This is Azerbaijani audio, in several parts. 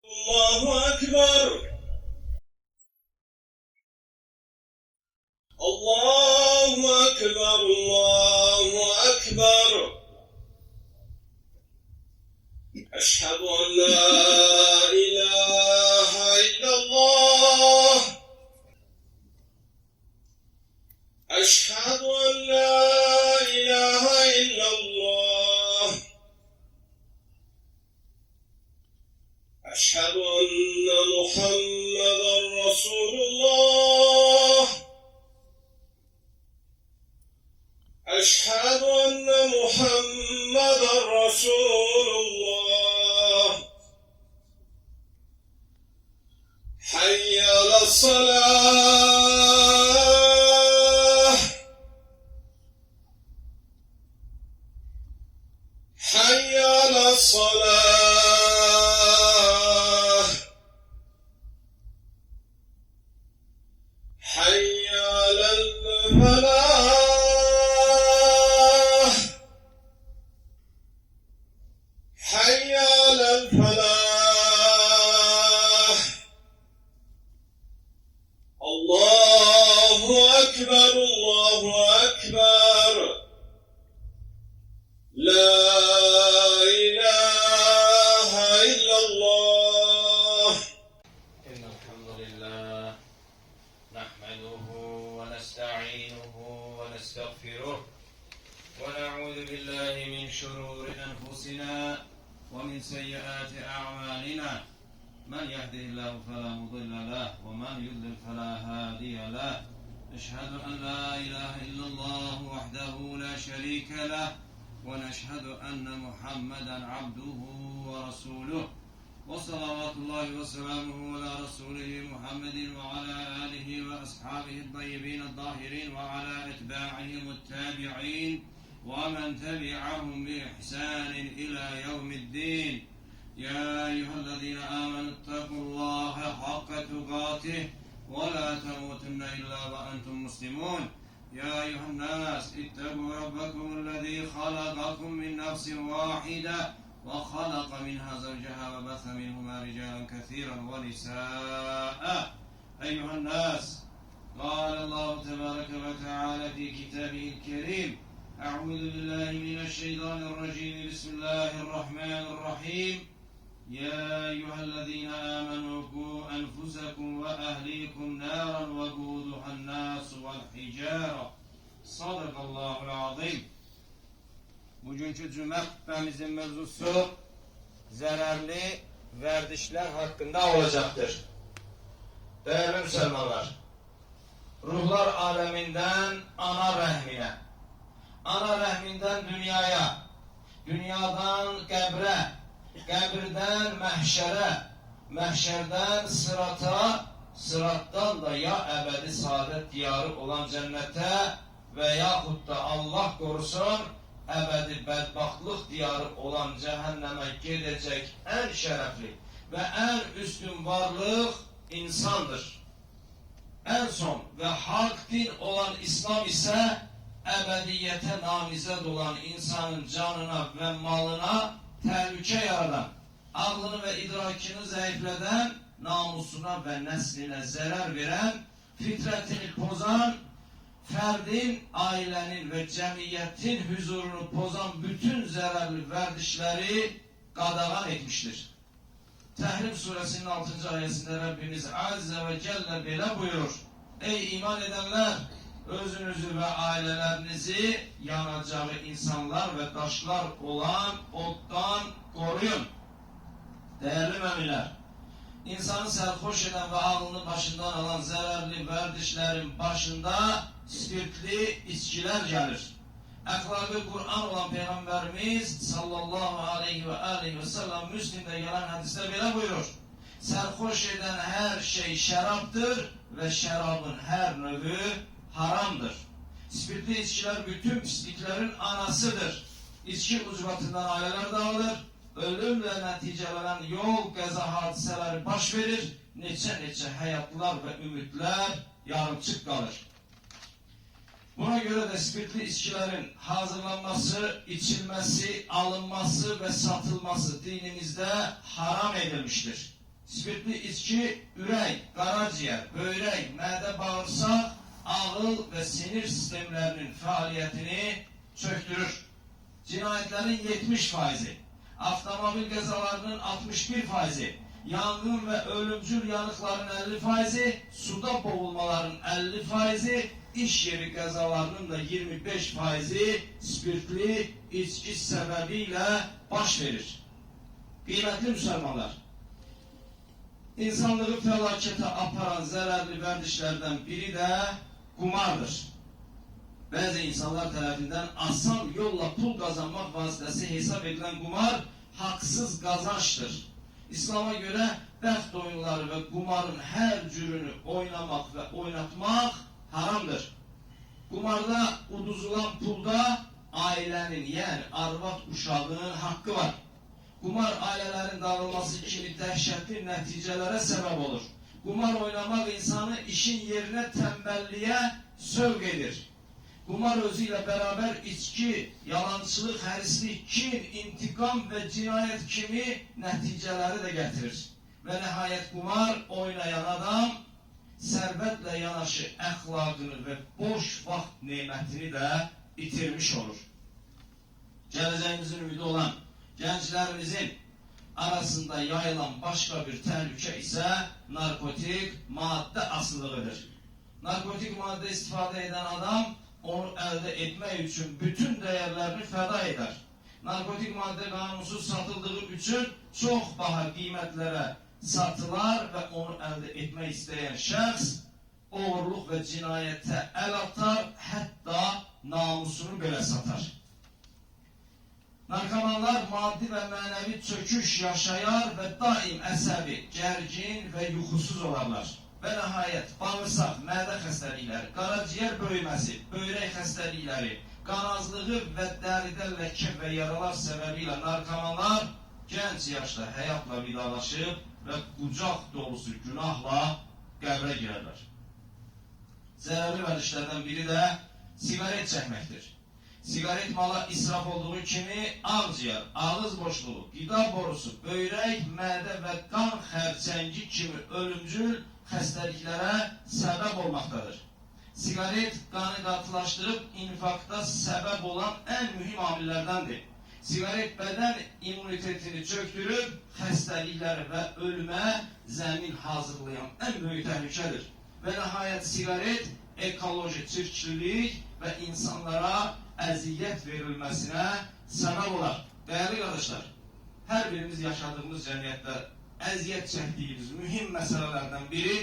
الله أكبر. الله أكبر. الله أكبر. أشهد أن لا إله إلا الله. أشهد أن لا إله إلا الله. أشهد أن محمدا رسول الله. أشهد أن محمدا رسول الله. حي على الصلاة. حي على الصلاة. حي على الفلاح. حي على الفلاح. الله أكبر. الله أكبر. لا إله إلا الله. إن الحمد لله نحمده ونستعينه ونستغفره ونعوذ بالله من شرور أنفسنا ومن سيئات أعمالنا. من يهده الله فلا مضل له ومن يضلل فلا هادي له. أشهد أن لا إله إلا الله وحده لا شريك له ونشهد أن محمدا عبده ورسوله وصلوات الله وسلامه على رسوله محمد وعلى آله وأصحابه الطيبين الطاهرين وعلى أتباعهم التابعين ومن تبعهم بإحسان إلى يوم الدين. يا أيها الذين آمنوا اتقوا الله حق تقاته ولا تموتن إلا وأنتم مسلمون. يا أيها الناس اتقوا ربكم الذي خلقكم من نفس واحدة وخلق منها زوجها وبث منهما رجالا كثيرا ونساء. أيها الناس، قال الله تبارك وتعالى في كتابه الكريم: أعوذ بالله من الشيطان الرجيم. بسم الله الرحمن الرحيم. يا أيها الذين آمنوا قوا أنفسكم وأهليكم نارا وقودها الناس والحجارة. صدق الله العظيم. Bugünkü cümə xutbəmizin mövzusu zərərli vərdişlər haqqında olacaqdır. Değerli Müslümanlar, ruhlar aləmindən ana rəhminə, ana rəhmindən dünyaya, dünyadan qəbrə, qəbirdən məhşərə, məhşərdən sırata, sıratdan da ya əbədi saadət diyarı olan cənnətə və yaxud da Allah qorusun əbədi bədbaxtlıq diyarı olan cəhənnəmə gedəcək ən şərəfli və ən üstün varlıq insandır. Ən son və haqq din olan İslam isə əbədiyyətə namizəd olan insanın canına və malına təhlükə yaradan, ağlını və idrakını zəiflədən, namusuna və nəslinə zərər verən, fitrətini pozan, fərdin, ailənin və cəmiyyətin huzurunu pozan bütün zərərli vərdişləri qadağan etmişdir. Təhrim surəsinin 6-cı ayəsində Rəbbimiz Əzzə və Cəllə belə buyurur: Ey iman edənlər! Özünüzü və ailələrinizi yanacağı insanlar və daşlar olan oddan qoruyun. Değerli müminlər, insanı sərxoş edən və ağlını başından alan zərərli vərdişlərin başında spirtli içkilər gəlir. Əxlaqı Kur'an olan Peyğəmbərimiz sallallahu aleyhi və aleyhi və səlləm Müslimdə gələn hədisdə belə buyurur: Sərxoş edən hər şey şərabdır və şərabın hər növü haramdır. Spirtli içkilər bütün pisliklerin anasıdır. İçki ucbatından aileler dağılır, ölümle nəticələnən yol qəza hadisələri baş verir, neçə həyatlar və ümidlər yarımçıq qalır. Buna göre de spirtli içkilerin hazırlanması, içilmesi, alınması ve satılması dinimizde haram edilmiştir. Spirtli içki ürək, qaraciyər, böyrək, mədə, bağırsaq, ağıl və sinir sistemlərinin fəaliyyətini çöktürür. Cinayətlərin 70%, avtomobil qəzalarının 61%, yanğın və ölümcül yanıqların 50%, suda boğulmaların 50%, iş yeri qəzalarının da 25%-i spirtli içki səbəbilə baş verir. Qiymətli müsəlmanlar, insanlığı fəlakətə aparan zərərli vərdişlərdən biri də qumardır. Bəzi insanlar tərəfindən asan yolla pul qazanmaq vasitəsi hesab edilən qumar haqsız qazançdır. İslam'a göre bəxt oyunları ve kumarın her cürünü oynamak ve oynatmak haramdır. Kumarda uduzulan pulda ailenin yani arvad uşağının hakkı var. Kumar ailelerin dağılması gibi dəhşətli nəticələrə səbəb olur. Kumar oynamak insanı işin yerine tembelliğe sövq edir. Kumar özüyle beraber içki, yalancılık, hərislik, kin, intikam ve cinayet kimi nəticələri de getirir. Ve nihayet kumar oynayan adam sərvətlə yanaşı əxlaqını ve boş vaxt nemətini de itirmiş olur. Gələcəyimizin ümidi olan gənclərimizin arasında yayılan başka bir təhlükə ise narkotik madde asılığıdır. Narkotik madde istifadə edən adam onu əldə etmək üçün bütün dəyərlərini fəda edər. Narkotik madde qanunsuz satıldığı üçün çox baha qiymətlərə satılar və onu əldə etmək istəyən şəxs oğurluq və cinayətə əl atar, hətta namusunu belə satar. Narkomanlar maddi və mənəvi çöküş yaşayar və daim əsəbi, gərgin və yuxusuz olarlar. Və nəhayət bağırsaq, mədə xəstəlikləri, qaraciyər böyüməsi, böyrək xəstəlikləri, qan azlığı və dəridə ləkə və yaralar səbəbilə narkomanlar gənc yaşda həyatla vidalaşıb və qucaq dolusu günahla qəbrə girərlər. Zərərli vərdişlərdən biri də sigaret çəkməkdir. Sigaret mala israf olduğu kimi ağciyər, ağız boşluğu, qida borusu, böyrək, mədə və qan xərçəngi kimi ölümcül xəstəliklərə səbəb olmaqdadır. Sigaret qanı qatılaşdırıb infarkta səbəb olan ən mühüm amillərdəndir. Sigaret bədən immunitetini çöktürüb xəstəliklər və ölümə zəmin hazırlayan ən böyük təhlükədir. Və nəhayət sigaret ekoloji çirklilik və insanlara əziyyət verilməsinə səbəb olar. Dəyərli qardaşlar, hər birimiz yaşadığımız cəmiyyətdə əziyyət çəkdiyimiz mühüm məsələlərdən biri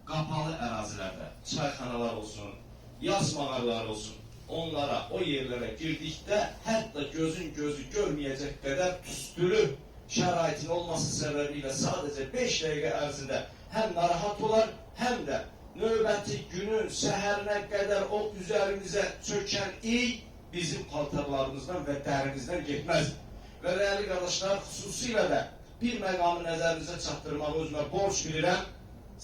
qapalı ərazilərdə, çayxanalar olsun, yas mağaralar olsun, onlara, o yerlərə girdikdə hətta gözün gözü görməyəcək qədər tüstülü şəraitin olması səbəbilə sadəcə 5 dəqiqə ərzində həm narahat olar, həm də növbəti günün səhərinə qədər o üzərimizə çökən iy bizim paltarlarımızdan və dərimizdən getməz. Və dəyərli qardaşlar, xüsusilə də bir məqamı nəzərinizə çatdırmağı özümə borc bilirəm.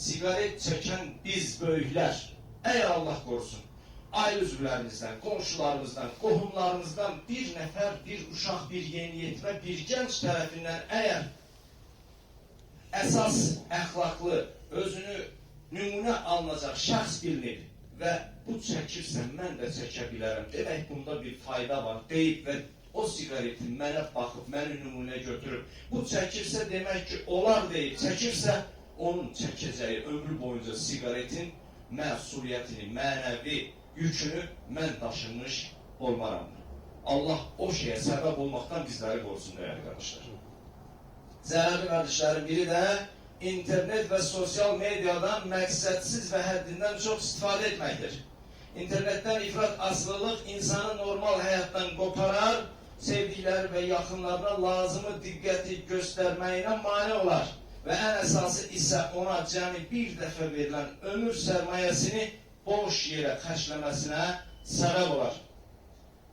Sigaret çəkən biz böyüklər, əgər Allah qorusun, ailə üzvlərimizdən, qonşularımızdan, qohumlarımızdan bir nəfər, bir uşaq, bir yeniyetmə, bir gənc tərəfindən əgər əsas əxlaqlı, özünü nümunə alınacaq şəxs bilinir və bu çəkirsə mən də çəkə bilərəm, demək bunda bir fayda var deyib və o sigareti mənə baxıb, məni nümunə götürüb, bu çəkirsə demək ki, olar deyib, çəkirsə onun çəkəcəyi ömrü boyunca sigaretin məsuliyyətini, mənəvi yükünü mən daşınmış olmaramdır. Allah o şeyə səbəb olmaqdan bizləri qorusun, dəyərli qardaşlar. Zərərli qardaşların biri də internet və sosial mediadan məqsədsiz və həddindən çox istifadə etməkdir. İnternetdən ifrat asılılıq insanı normal həyatdan qoparar, sevdikləri və yaxınlarına lazımı diqqəti göstərməyinə mane olar və ən əsası isə ona cəmi bir dəfə verilən ömür sərmayəsini boş yerə xərcləməsinə səbəb olar.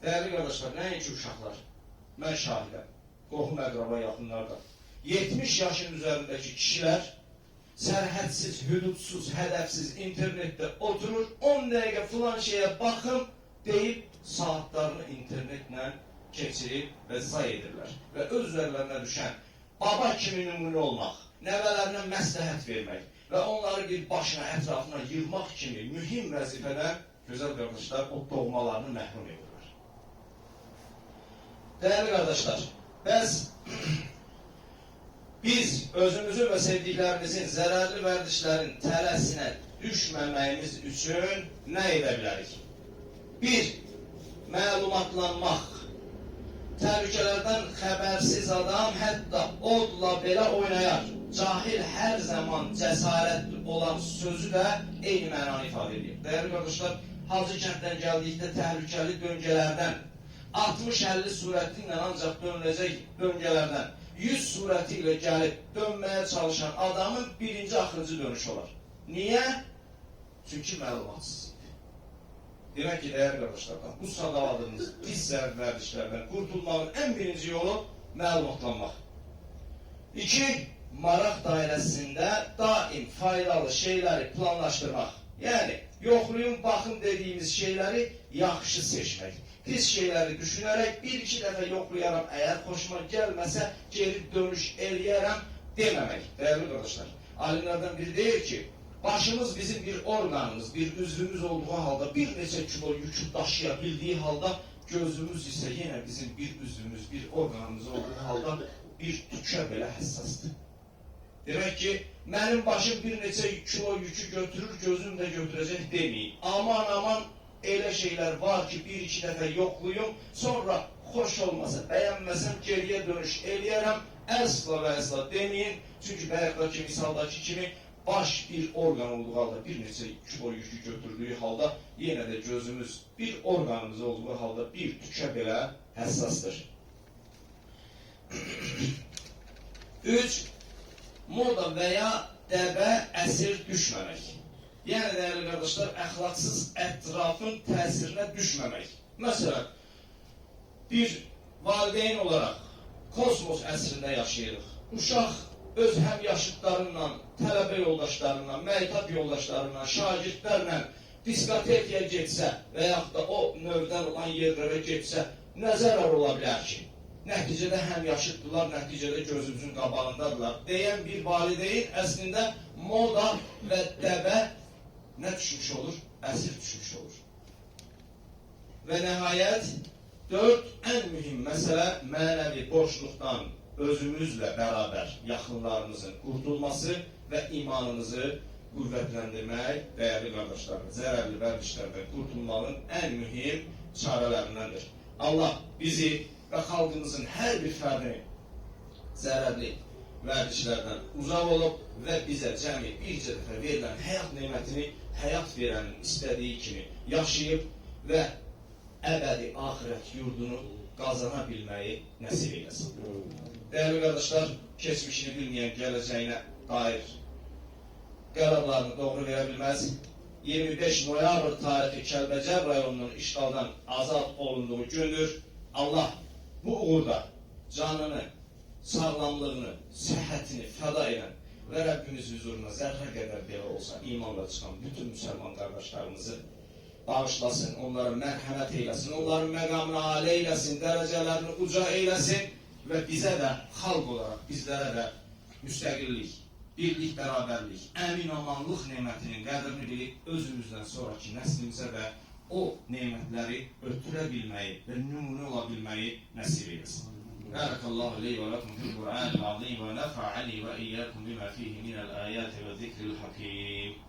Dəyərli qardaşlar, nəinki uşaqlar, mən şahidəm, qohum əqraba yaxınlarda. 70 yaşın üzərindəki kişilər sərhədsiz, hüdudsuz, hədəfsiz internetdə oturur, 10 dəqiqə filan şeyə baxım deyib saatlarını internetlə keçirib və zay edirlər. Və öz üzərlərinə düşən baba kimi nümunə olmaq, nəvələrinə məsləhət vermək və onları bir başına, ətrafına yığmaq kimi mühim vəzifədən gözəl qardaşlar o doğmalarını məhrum edirlər. Dəyərli qardaşlar, bəs biz özümüzün və sevdiklərimizin zərərli vərdişlərin tələsinə düşməməyimiz üçün nə edə bilərik? 1. Məlumatlanmaq. Təhlükələrdən xəbərsiz adam hətta odla belə oynayar. Cahil hər zaman cəsarətli olan sözü də eyni mənanı ifadə edir. Dəyərli qardaşlar, Hacı kənddən gəldikdə təhlükəli döngələrdən 60-50 surəti ilə ancaq dönüləcək döngələrdən 100 surəti ilə gəlib dönməyə çalışan adamın birinci axırıncı dönüşü olar. Niyə? Çünki məlumatsız idi. Demək ki, dəyərli qardaşlardan, bu sadaladığımız pis vərdişlərdən qurtulmanın ən birinci yolu məlumatlanmaq. 2. Maraq dairəsində daim faydalı şeyləri planlaşdırmaq. Yəni, yoxlayın, baxın dediyimiz şeyləri yaxşı seçmək. Pis şeyləri düşünərək bir-iki dəfə yoxlayaram, əgər xoşuma gəlməsə geri dönüş eləyərəm deməmək. Dəyərli qardaşlar, alimlərdən biri deyir ki, başımız bizim bir orqanımız, bir üzvümüz olduğu halda bir neçə kilo yükü daşıya bildiği halda gözümüz ise yine bizim bir üzvümüz, bir orqanımız olduğu halda bir tükə belə həssasdır. Demək ki, mənim başım bir neçə kilo yükü götürür, gözüm də götürəcək demeyin. Aman aman elə şeylər var ki, bir-iki dəfə yoxluyum, sonra xoş olmasa, bəyənməsəm geriyə dönüş eləyərəm, əsla və əsla demeyin. Çünki bayaqdakı misaldakı kimi baş bir orqan olduğu halda, bir neçə kilo yükü götürdüyü halda, yenə də gözümüz bir orqanımız olduğu halda bir tükə belə həssasdır. 3. Moda və ya dəbə əsir düşməmək. Yəni, dəyərli qardaşlar, əxlaqsız ətrafın təsirinə düşməmək. Məsələn, bir valideyn olaraq kosmos əsrində yaşayırıq. Uşaq öz həmyaşıdlarınla, tələbə yoldaşlarına, məktəb yoldaşlarına, şagirdlərlə diskotekaya getsə və yaxud da o növdən olan yerlərə getsə, nə zərər ola bilər ki? Nəticədə həmyaşıddırlar, nəticədə gözümüzün qabağındadırlar. Deyən bir valideyn əslində moda və dəbə nə düşmüş olur? Əsir düşmüş olur. Və nəhayət 4. ən mühim məsələ mənəvi boşluqdan özümüzlə bərabər yaxınlarımızın qurtulması və imanımızı qüvvətləndirmək, dəyərli qardaşlarım, zərərli vərdişlərdən qurtulmanın ən mühim çarələrindəndir. Allah bizi və xalqımızın hər bir fərdini zərərli vərdişlərdən uzaq olub və bizə cəmi bircə dəfə verilən həyat nemətini həyat verənin istədiyi kimi yaşayıb və əbədi axirət yurdunu qazana bilməyi nəsib eyləsin. Dəyərli qardaşlar, keçmişini bilməyən gələcəyinə dair qərarlarını doğru verə bilməz. 25 noyabr tarixi Kəlbəcər rayonunun işğaldan azad olunduğu gündür. Allah bu uğurda canını, sağlamlığını, səhhətini fəda edən və Rəbbimiz huzuruna zərrə qədər belə olsa imanla çıxan bütün müsəlman qardaşlarımızı bağışlasın, onlara mərhəmət eyləsin, onların məqamını alə eyləsin, dərəcələrini uca eyləsin və bizə də, xalq olaraq bizlərə də müstəqillik, birlik, bərabərlik, əmin-amanlıq nemətinin qədrini bilib özümüzdən sonraki nəslimizə də o nemətləri ötürə bilməyi və nümunə ola bilməyi nəsib eyləsin. Barakallahu leyhi və lakum fil Qur'anil azim və nafa'ani və iyyakum bima fihi minəl ayati və zikril hakim.